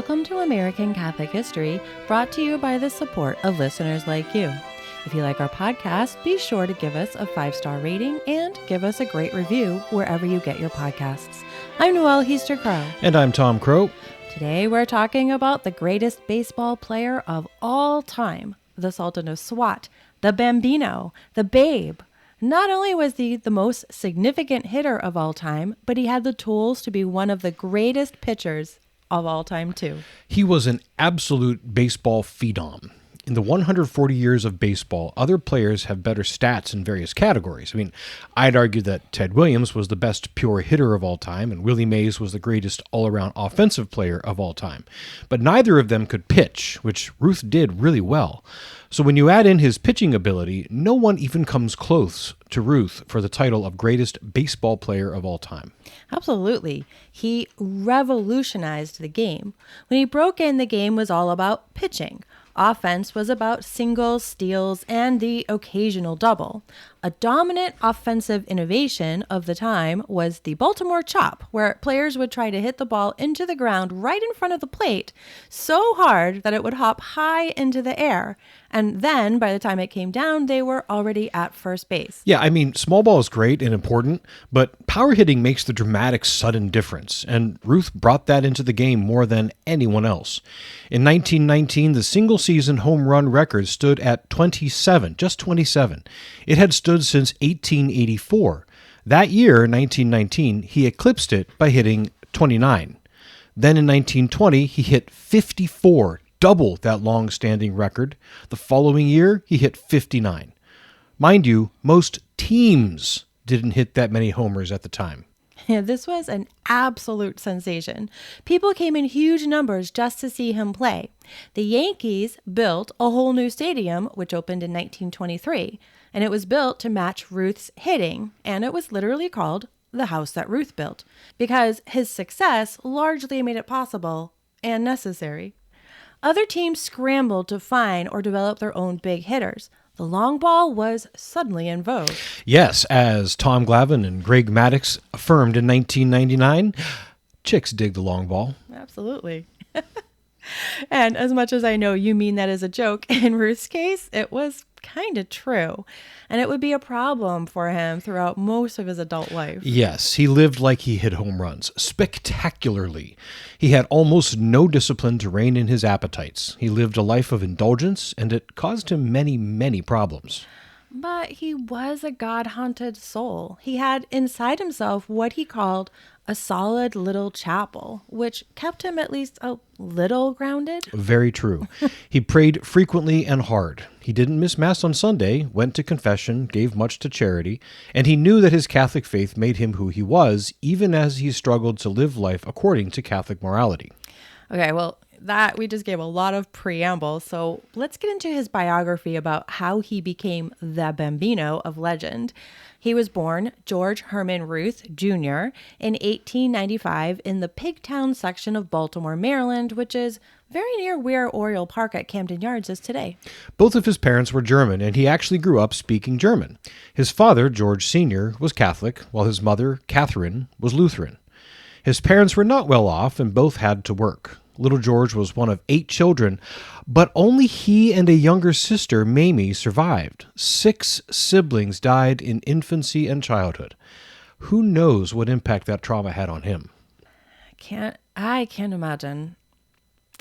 Welcome to American Catholic History, brought to you by the support of listeners like you. If you like our podcast, be sure to give us a 5-star rating and give us a great review wherever you get your podcasts. I'm Noelle Heaster-Crowe. And I'm Tom Crow. Today we're talking about the greatest baseball player of all time, the Sultan of Swat, the Bambino, the Babe. Not only was he the most significant hitter of all time, but he had the tools to be one of the greatest pitchers of all time, too. He was an absolute baseball phenom. In the 140 years of baseball, other players have better stats in various categories. I mean, I'd argue that Ted Williams was the best pure hitter of all time, and Willie Mays was the greatest all-around offensive player of all time. But neither of them could pitch, which Ruth did really well. So when you add in his pitching ability, no one even comes close to Ruth for the title of greatest baseball player of all time. Absolutely. He revolutionized the game. When he broke in, the game was all about pitching. Offense was about singles, steals, and the occasional double. A dominant offensive innovation of the time was the Baltimore chop, where players would try to hit the ball into the ground right in front of the plate so hard that it would hop high into the air. And then, by the time it came down, they were already at first base. Yeah, I mean, small ball is great and important, but power hitting makes the dramatic sudden difference, and Ruth brought that into the game more than anyone else. In 1919, the single-season home run record stood at 27, just 27. It had stood since 1884. That year, 1919, he eclipsed it by hitting 29. Then in 1920, he hit 54, double that long-standing record. The following year, he hit 59. Mind you, most teams didn't hit that many homers at the time. Yeah, this was an absolute sensation. People came in huge numbers just to see him play. The Yankees built a whole new stadium, which opened in 1923, and it was built to match Ruth's hitting, and it was literally called the house that Ruth built, because his success largely made it possible and necessary. Other teams scrambled to find or develop their own big hitters. The long ball was suddenly in vogue. Yes, as Tom Glavine and Greg Maddux affirmed in 1999, chicks dig the long ball. Absolutely. And as much as I know you mean that as a joke, in Ruth's case, it was kind of true. And it would be a problem for him throughout most of his adult life. Yes, he lived like he hit home runs, spectacularly. He had almost no discipline to rein in his appetites. He lived a life of indulgence, and it caused him many, many problems. But he was a God-haunted soul. He had inside himself what he called a solid little chapel, which kept him at least a little grounded. Very true. He prayed frequently and hard. He didn't miss Mass on Sunday, went to confession, gave much to charity, and he knew that his Catholic faith made him who he was, even as he struggled to live life according to Catholic morality. Okay, well, that we just gave a lot of preamble, so let's get into his biography about how he became the Bambino of legend. He was born George Herman Ruth Jr. in 1895 in the Pigtown section of Baltimore, Maryland, which is very near where Oriole Park at Camden Yards is today. Both of his parents were German, and he actually grew up speaking German. His father, George Sr., was Catholic, while his mother, Catherine, was Lutheran. His parents were not well off, and both had to work. Little George was one of 8 children, but only he and a younger sister, Mamie, survived. 6 siblings died in infancy and childhood. Who knows what impact that trauma had on him? I can't imagine.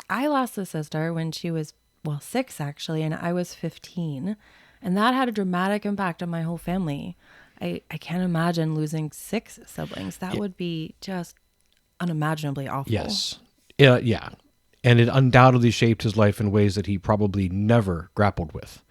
I lost a sister when she was, 6 actually, and I was 15. And that had a dramatic impact on my whole family. I can't imagine losing 6 siblings. That would be just unimaginably awful. Yes. Yeah. And it undoubtedly shaped his life in ways that he probably never grappled with.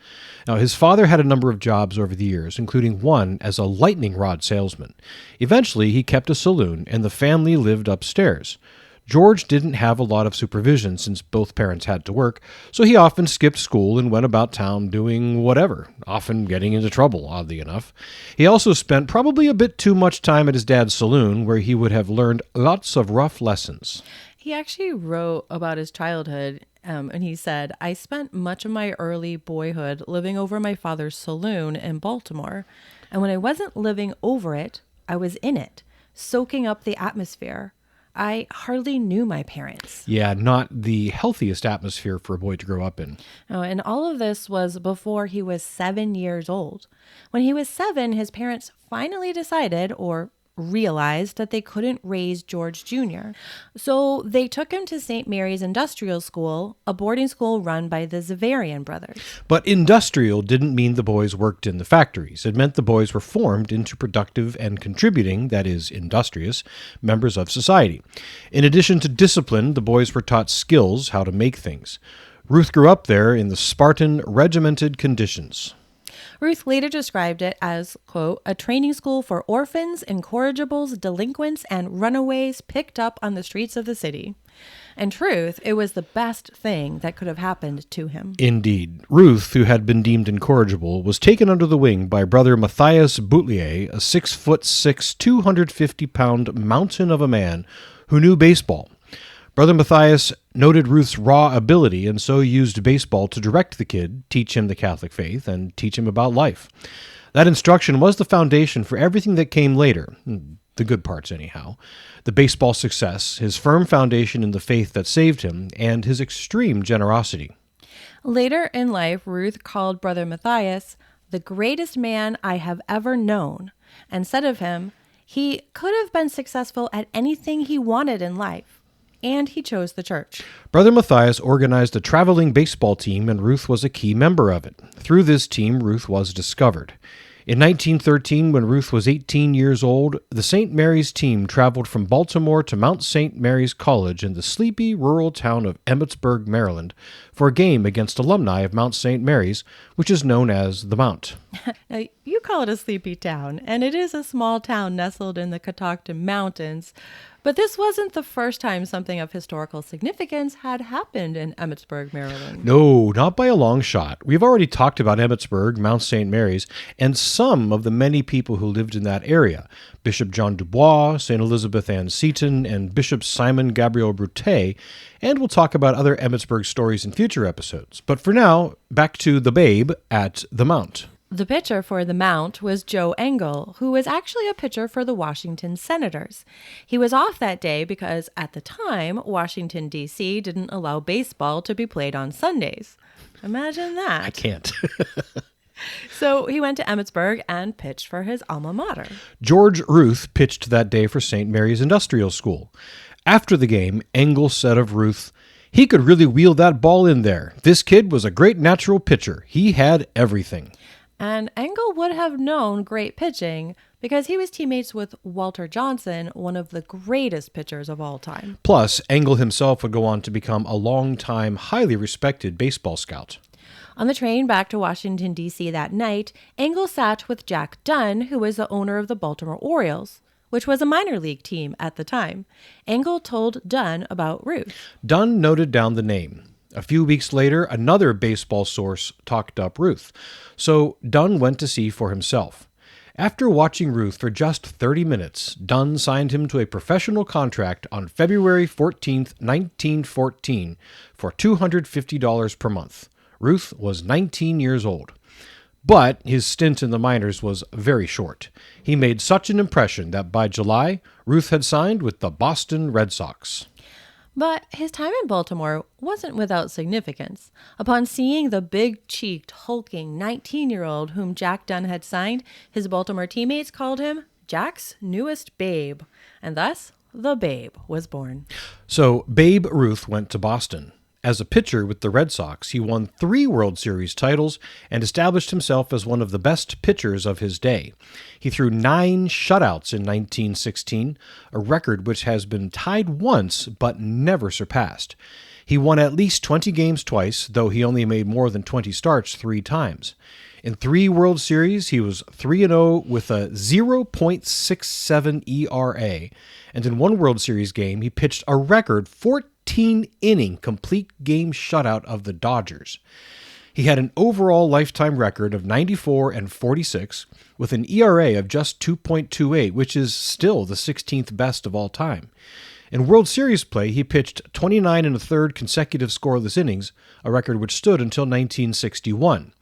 Now, his father had a number of jobs over the years, including one as a lightning rod salesman. Eventually, he kept a saloon, and the family lived upstairs. George didn't have a lot of supervision since both parents had to work, so he often skipped school and went about town doing whatever, often getting into trouble, oddly enough. He also spent probably a bit too much time at his dad's saloon, where he would have learned lots of rough lessons. He actually wrote about his childhood, and he said, "I spent much of my early boyhood living over my father's saloon in Baltimore, and when I wasn't living over it, I was in it, soaking up the atmosphere. I hardly knew my parents. Yeah, not the healthiest atmosphere for a boy to grow up in. Oh, and all of this was before he was 7 years old. When he was 7, his parents finally decided, or realized, that they couldn't raise George Jr. So they took him to St. Mary's Industrial School, a boarding school run by the Xaverian Brothers. But industrial didn't mean the boys worked in the factories. It meant the boys were formed into productive and contributing, that is, industrious, members of society. In addition to discipline, the boys were taught skills, how to make things. Ruth grew up there in the Spartan, regimented conditions. Ruth later described it as, quote, a training school for orphans, incorrigibles, delinquents, and runaways picked up on the streets of the city. In truth, it was the best thing that could have happened to him. Indeed. Ruth, who had been deemed incorrigible, was taken under the wing by Brother Matthias Boutlier, a 6'6", 250-pound mountain of a man who knew baseball. Brother Matthias noted Ruth's raw ability and so used baseball to direct the kid, teach him the Catholic faith, and teach him about life. That instruction was the foundation for everything that came later, the good parts anyhow. The baseball success, his firm foundation in the faith that saved him, and his extreme generosity. Later in life, Ruth called Brother Matthias the greatest man I have ever known, and said of him, he could have been successful at anything he wanted in life. And he chose the church. Brother Matthias organized a traveling baseball team, and Ruth was a key member of it. Through this team, Ruth was discovered. In 1913, when Ruth was 18 years old, the St. Mary's team traveled from Baltimore to Mount St. Mary's College in the sleepy rural town of Emmitsburg, Maryland, for a game against alumni of Mount St. Mary's, which is known as the Mount. Now, you call it a sleepy town, and it is a small town nestled in the Catoctin Mountains. But this wasn't the first time something of historical significance had happened in Emmitsburg, Maryland. No, not by a long shot. We've already talked about Emmitsburg, Mount St. Mary's, and some of the many people who lived in that area. Bishop John Dubois, St. Elizabeth Ann Seton, and Bishop Simon Gabriel Brute, and we'll talk about other Emmitsburg stories in future episodes. But for now, back to the babe at the Mount. The pitcher for the Mount was Joe Engel, who was actually a pitcher for the Washington Senators. He was off that day because, at the time, Washington, D.C. didn't allow baseball to be played on Sundays. Imagine that. I can't. So he went to Emmitsburg and pitched for his alma mater. George Ruth pitched that day for St. Mary's Industrial School. After the game, Engel said of Ruth, "He could really wheel that ball in there. This kid was a great natural pitcher. He had everything." And Engel would have known great pitching because he was teammates with Walter Johnson, one of the greatest pitchers of all time. Plus, Engel himself would go on to become a long-time, highly respected baseball scout. On the train back to Washington, D.C. that night, Engel sat with Jack Dunn, who was the owner of the Baltimore Orioles, which was a minor league team at the time. Engel told Dunn about Ruth. Dunn noted down the name. A few weeks later, another baseball source talked up Ruth, so Dunn went to see for himself. After watching Ruth for just 30 minutes, Dunn signed him to a professional contract on February 14, 1914, for $250 per month. Ruth was 19 years old. But his stint in the minors was very short. He made such an impression that by July, Ruth had signed with the Boston Red Sox. But his time in Baltimore wasn't without significance. Upon seeing the big-cheeked, hulking 19-year-old whom Jack Dunn had signed, his Baltimore teammates called him Jack's newest babe, and thus the Babe was born. So Babe Ruth went to Boston. As a pitcher with the Red Sox, he won 3 World Series titles and established himself as one of the best pitchers of his day. He threw 9 shutouts in 1916, a record which has been tied once but never surpassed. He won at least 20 games twice, though he only made more than 20 starts 3 times. In 3 World Series, he was 3-0 with a 0.67 ERA, and in 1 World Series game, he pitched a record 14-inning complete game shutout of the Dodgers. He had an overall lifetime record of 94-46, with an ERA of just 2.28, which is still the 16th best of all time. In World Series play, he pitched 29 1/3 consecutive scoreless innings, a record which stood until 1961.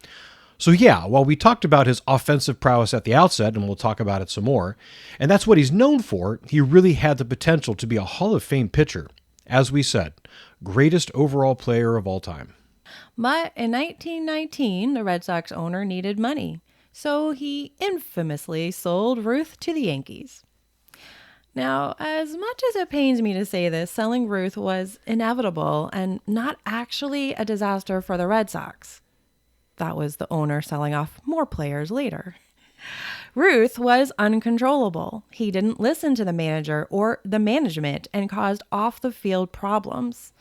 So yeah, while we talked about his offensive prowess at the outset, and we'll talk about it some more, and that's what he's known for, he really had the potential to be a Hall of Fame pitcher. As we said, greatest overall player of all time. But in 1919, the Red Sox owner needed money, so he infamously sold Ruth to the Yankees. Now, as much as it pains me to say this, selling Ruth was inevitable and not actually a disaster for the Red Sox. That was the owner selling off more players later. Ruth was uncontrollable. He didn't listen to the manager or the management and caused off-the-field problems.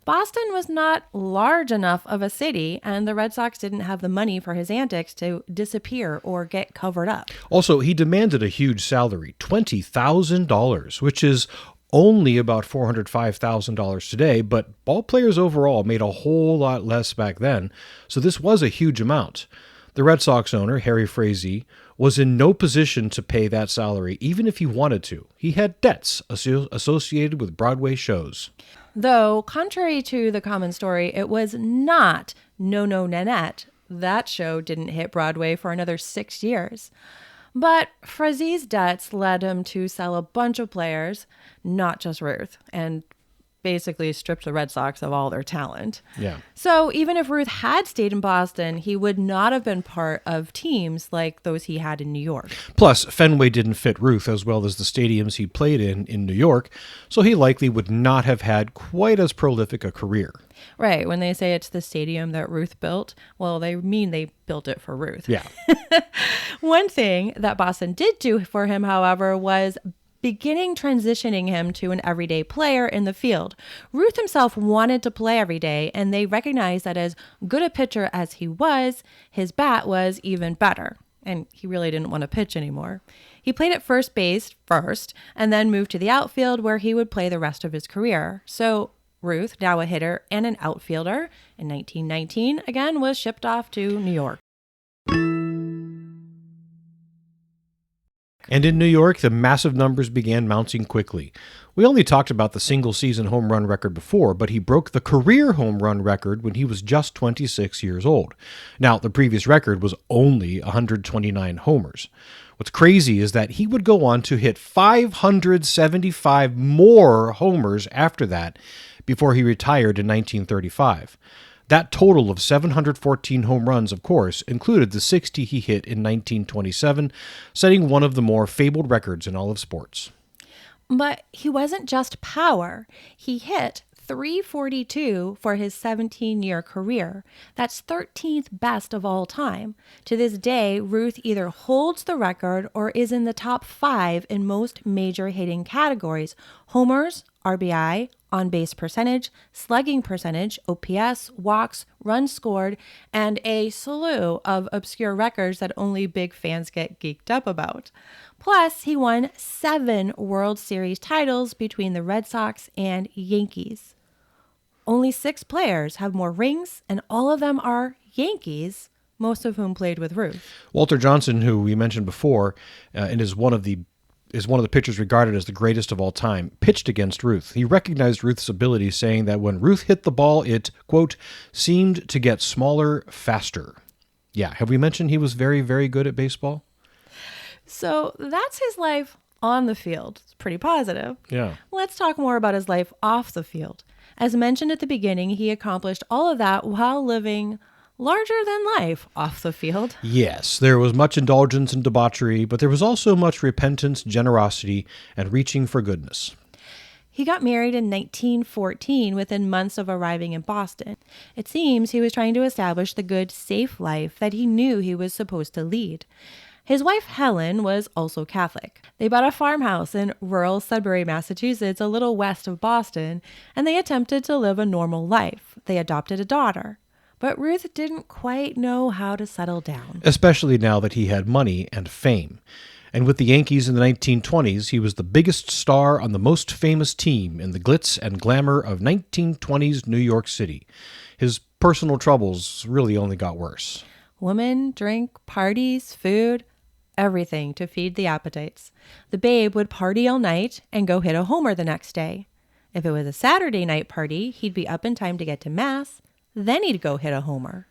Boston was not large enough of a city, and the Red Sox didn't have the money for his antics to disappear or get covered up. Also, he demanded a huge salary, $20,000, which is only about $405,000 today, but ball players overall made a whole lot less back then, so this was a huge amount. The Red Sox owner, Harry Frazee, was in no position to pay that salary, even if he wanted to. He had debts associated with Broadway shows. Though, contrary to the common story, it was not No Nanette. That show didn't hit Broadway for another 6 years. But Frazee's debts led him to sell a bunch of players, not just Ruth, and basically stripped the Red Sox of all their talent. Yeah. So even if Ruth had stayed in Boston, he would not have been part of teams like those he had in New York. Plus, Fenway didn't fit Ruth as well as the stadiums he played in New York, so he likely would not have had quite as prolific a career. Right. When they say it's the stadium that Ruth built, well, they mean they built it for Ruth. Yeah. One thing that Boston did do for him, however, was transitioning him to an everyday player in the field. Ruth himself wanted to play every day, and they recognized that as good a pitcher as he was, his bat was even better. And he really didn't want to pitch anymore. He played at first base first, and then moved to the outfield where he would play the rest of his career. So Ruth, now a hitter and an outfielder, in 1919, again was shipped off to New York. And in New York, the massive numbers began mounting quickly. We only talked about the single-season home run record before, but he broke the career home run record when he was just 26 years old. Now, the previous record was only 129 homers. What's crazy is that he would go on to hit 575 more homers after that before he retired in 1935. That total of 714 home runs, of course, included the 60 he hit in 1927, setting one of the more fabled records in all of sports. But he wasn't just power. He hit .342 for his 17-year career. That's 13th best of all time. To this day, Ruth either holds the record or is in the top 5 in most major hitting categories: homers, RBI, on-base percentage, slugging percentage, OPS, walks, runs scored, and a slew of obscure records that only big fans get geeked up about. Plus, he won 7 World Series titles between the Red Sox and Yankees. Only 6 players have more rings, and all of them are Yankees, most of whom played with Ruth. Walter Johnson, who we mentioned before, and is one of the pitchers regarded as the greatest of all time, pitched against Ruth. He recognized Ruth's ability, saying that when Ruth hit the ball, it, quote, seemed to get smaller faster. Yeah, have we mentioned he was very, very good at baseball? So that's his life on the field. It's pretty positive. Yeah. Let's talk more about his life off the field. As mentioned at the beginning, he accomplished all of that while living larger than life off the field. Yes, there was much indulgence and debauchery, but there was also much repentance, generosity, and reaching for goodness. He got married in 1914 within months of arriving in Boston. It seems he was trying to establish the good, safe life that he knew he was supposed to lead. His wife, Helen, was also Catholic. They bought a farmhouse in rural Sudbury, Massachusetts, a little west of Boston, and they attempted to live a normal life. They adopted a daughter. But Ruth didn't quite know how to settle down. Especially now that he had money and fame. And with the Yankees in the 1920s, he was the biggest star on the most famous team in the glitz and glamour of 1920s New York City. His personal troubles really only got worse. Women, drink, parties, food, everything to feed the appetites. The babe would party all night and go hit a homer the next day. If it was a Saturday night party, he'd be up in time to get to Mass. Then he'd go hit a homer.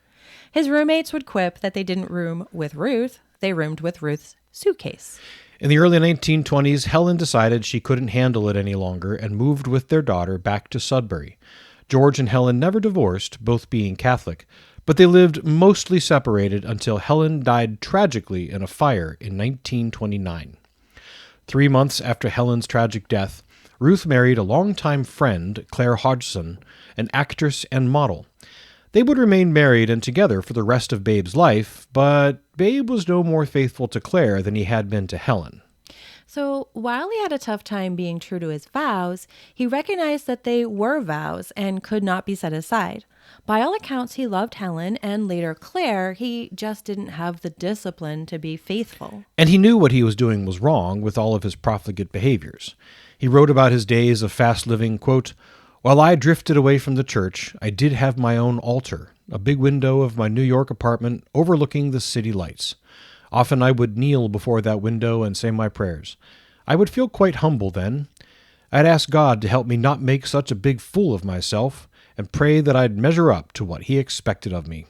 His roommates would quip that they didn't room with Ruth, they roomed with Ruth's suitcase. In the early 1920s, Helen decided she couldn't handle it any longer and moved with their daughter back to Sudbury. George and Helen never divorced, both being Catholic, but they lived mostly separated until Helen died tragically in a fire in 1929. 3 months after Helen's tragic death, Ruth married a longtime friend, Claire Hodgson, an actress and model. They would remain married and together for the rest of Babe's life, but Babe was no more faithful to Claire than he had been to Helen. So while he had a tough time being true to his vows, he recognized that they were vows and could not be set aside. By all accounts, he loved Helen and later Claire. He just didn't have the discipline to be faithful. And he knew what he was doing was wrong with all of his profligate behaviors. He wrote about his days of fast living, quote, "While I drifted away from the church, I did have my own altar, a big window of my New York apartment overlooking the city lights. Often I would kneel before that window and say my prayers. I would feel quite humble then. I'd ask God to help me not make such a big fool of myself and pray that I'd measure up to what he expected of me."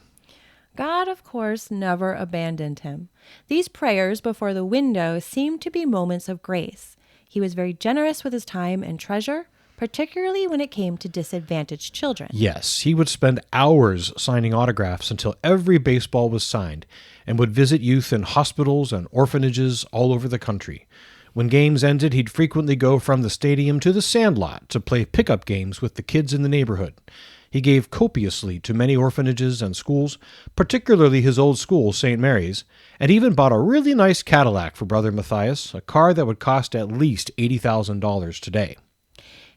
God, of course, never abandoned him. These prayers before the window seemed to be moments of grace. He was very generous with his time and treasure, particularly when it came to disadvantaged children. Yes, he would spend hours signing autographs until every baseball was signed, and would visit youth in hospitals and orphanages all over the country. When games ended, he'd frequently go from the stadium to the sandlot to play pickup games with the kids in the neighborhood. He gave copiously to many orphanages and schools, particularly his old school, St. Mary's, and even bought a really nice Cadillac for Brother Matthias, a car that would cost at least $80,000 today.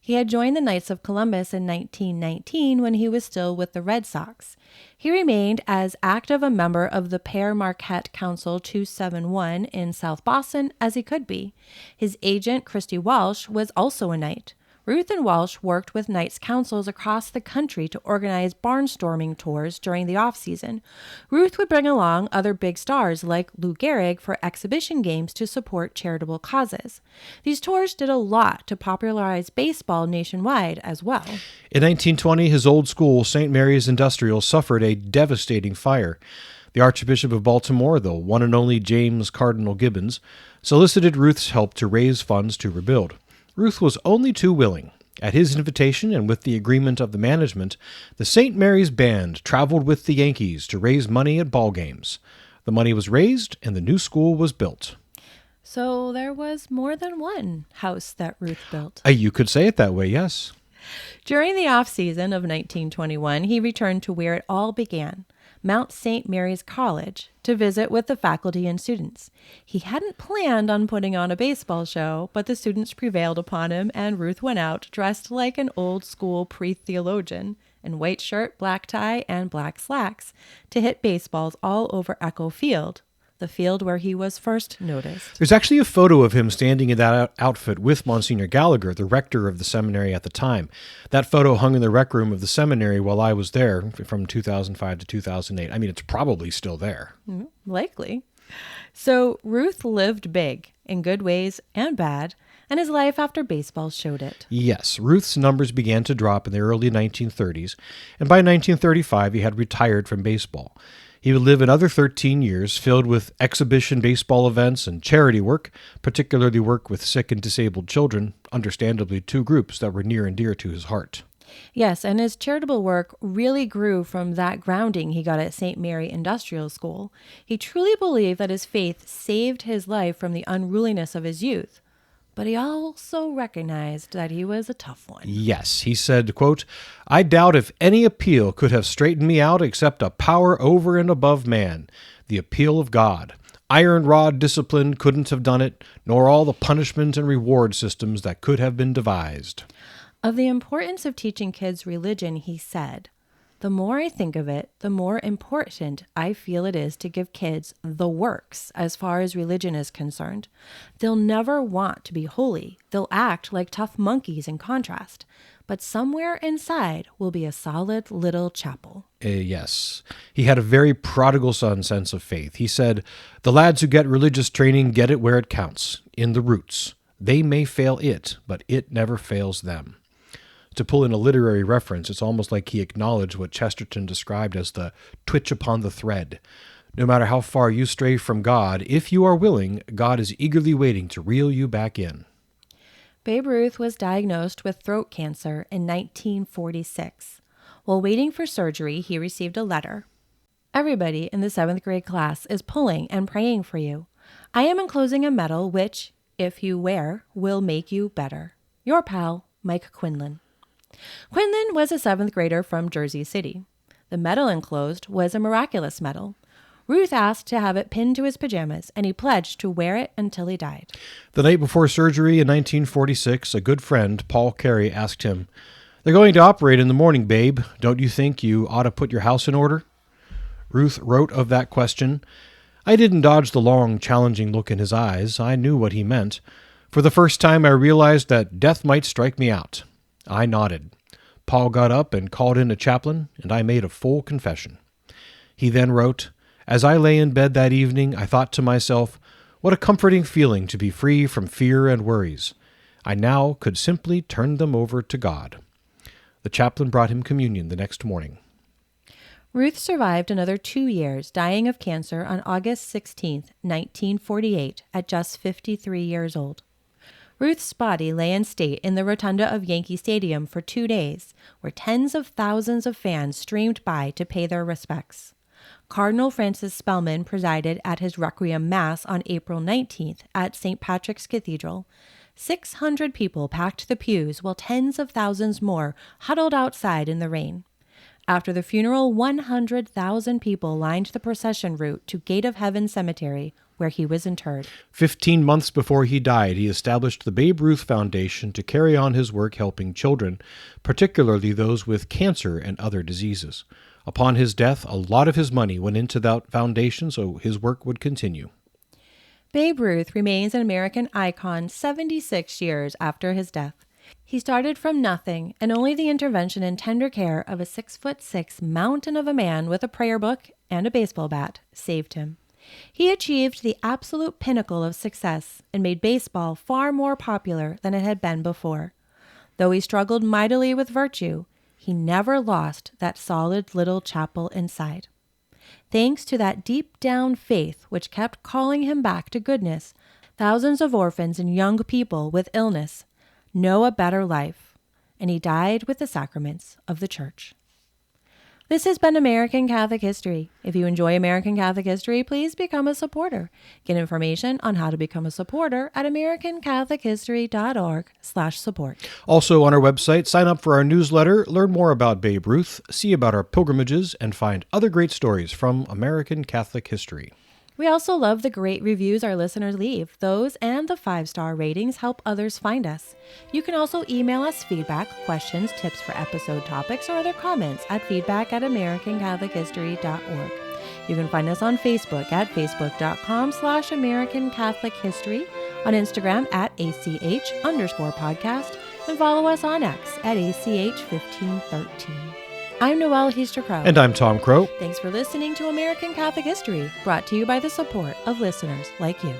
He had joined the Knights of Columbus in 1919 when he was still with the Red Sox. He remained as active a member of the Père Marquette Council 271 in South Boston as he could be. His agent, Christy Walsh, was also a Knight. Ruth and Walsh worked with Knights councils across the country to organize barnstorming tours during the off-season. Ruth would bring along other big stars like Lou Gehrig for exhibition games to support charitable causes. These tours did a lot to popularize baseball nationwide as well. In 1920, his old school, St. Mary's Industrial, suffered a devastating fire. The Archbishop of Baltimore, the one and only James Cardinal Gibbons, solicited Ruth's help to raise funds to rebuild. Ruth was only too willing. At his invitation and with the agreement of the management, the St. Mary's Band traveled with the Yankees to raise money at ball games. The money was raised and the new school was built. So there was more than one house that Ruth built. You could say it that way, yes. During the off-season of 1921, he returned to where it all began, Mount St. Mary's College, to visit with the faculty and students. He hadn't planned on putting on a baseball show, but the students prevailed upon him, and Ruth went out dressed like an old-school pre-theologian in white shirt, black tie, and black slacks to hit baseballs all over Echo Field, the field where he was first noticed. There's actually a photo of him standing in that outfit with Monsignor Gallagher, the rector of the seminary at the time. That photo hung in the rec room of the seminary while I was there from 2005 to 2008. I mean, it's probably still there. Likely. So Ruth lived big in good ways and bad, and his life after baseball showed it. Yes, Ruth's numbers began to drop in the early 1930s, and by 1935 he had retired from baseball. He would live another 13 years filled with exhibition baseball events and charity work, particularly work with sick and disabled children, understandably two groups that were near and dear to his heart. Yes, and his charitable work really grew from that grounding he got at St. Mary Industrial School. He truly believed that his faith saved his life from the unruliness of his youth. But he also recognized that he was a tough one. Yes, he said, quote, "I doubt if any appeal could have straightened me out except a power over and above man, the appeal of God. Iron rod discipline couldn't have done it, nor all the punishment and reward systems that could have been devised." Of the importance of teaching kids religion, he said, "The more I think of it, the more important I feel it is to give kids the works as far as religion is concerned. They'll never want to be holy. They'll act like tough monkeys in contrast. But somewhere inside will be a solid little chapel." Yes. He had a very prodigal son sense of faith. He said, "The lads who get religious training get it where it counts, in the roots. They may fail it, but it never fails them." To pull in a literary reference, it's almost like he acknowledged what Chesterton described as the twitch upon the thread. No matter how far you stray from God, if you are willing, God is eagerly waiting to reel you back in. Babe Ruth was diagnosed with throat cancer in 1946. While waiting for surgery, he received a letter. Everybody in the 7th grade class is pulling and praying for you. I am enclosing a medal which, if you wear, will make you better. Your pal, Mike Quinlan. Quinlan was a 7th grader from Jersey City. The medal enclosed was a miraculous medal. Ruth asked to have it pinned to his pajamas, and he pledged to wear it until he died. The night before surgery in 1946, a good friend, Paul Carey, asked him, "They're going to operate in the morning, babe. Don't you think you ought to put your house in order?" Ruth wrote of that question, "I didn't dodge the long, challenging look in his eyes. I knew what he meant. For the first time, I realized that death might strike me out. I nodded. Paul got up and called in a chaplain, and I made a full confession." He then wrote, "As I lay in bed that evening, I thought to myself, what a comforting feeling to be free from fear and worries. I now could simply turn them over to God." The chaplain brought him communion the next morning. Ruth survived another 2 years, dying of cancer on August 16, 1948, at just 53 years old. Ruth's body lay in state in the rotunda of Yankee Stadium for 2 days, where tens of thousands of fans streamed by to pay their respects. Cardinal Francis Spellman presided at his Requiem Mass on April 19th at St. Patrick's Cathedral. 600 people packed the pews while tens of thousands more huddled outside in the rain. After the funeral, 100,000 people lined the procession route to Gate of Heaven Cemetery, where he was interred. 15 months before he died, he established the Babe Ruth Foundation to carry on his work helping children, particularly those with cancer and other diseases. Upon his death, a lot of his money went into that foundation so his work would continue. Babe Ruth remains an American icon 76 years after his death. He started from nothing, and only the intervention and tender care of a 6'6" mountain of a man with a prayer book and a baseball bat saved him. He achieved the absolute pinnacle of success and made baseball far more popular than it had been before. Though he struggled mightily with virtue, he never lost that solid little chapel inside. Thanks to that deep-down faith which kept calling him back to goodness, thousands of orphans and young people with illness know a better life, and he died with the sacraments of the Church. This has been American Catholic History. If you enjoy American Catholic History, please become a supporter. Get information on how to become a supporter at americancatholichistory.org/support. Also on our website, sign up for our newsletter, learn more about Babe Ruth, see about our pilgrimages, and find other great stories from American Catholic history. We also love the great reviews our listeners leave. Those and the 5-star ratings help others find us. You can also email us feedback, questions, tips for episode topics, or other comments at feedback@americancatholichistory.org. You can find us on Facebook at facebook.com/American Catholic History, on Instagram at ACH_podcast, and follow us on X at ACH1513. I'm Noelle Heaster-Crow. And I'm Tom Crow. Thanks for listening to American Catholic History, brought to you by the support of listeners like you.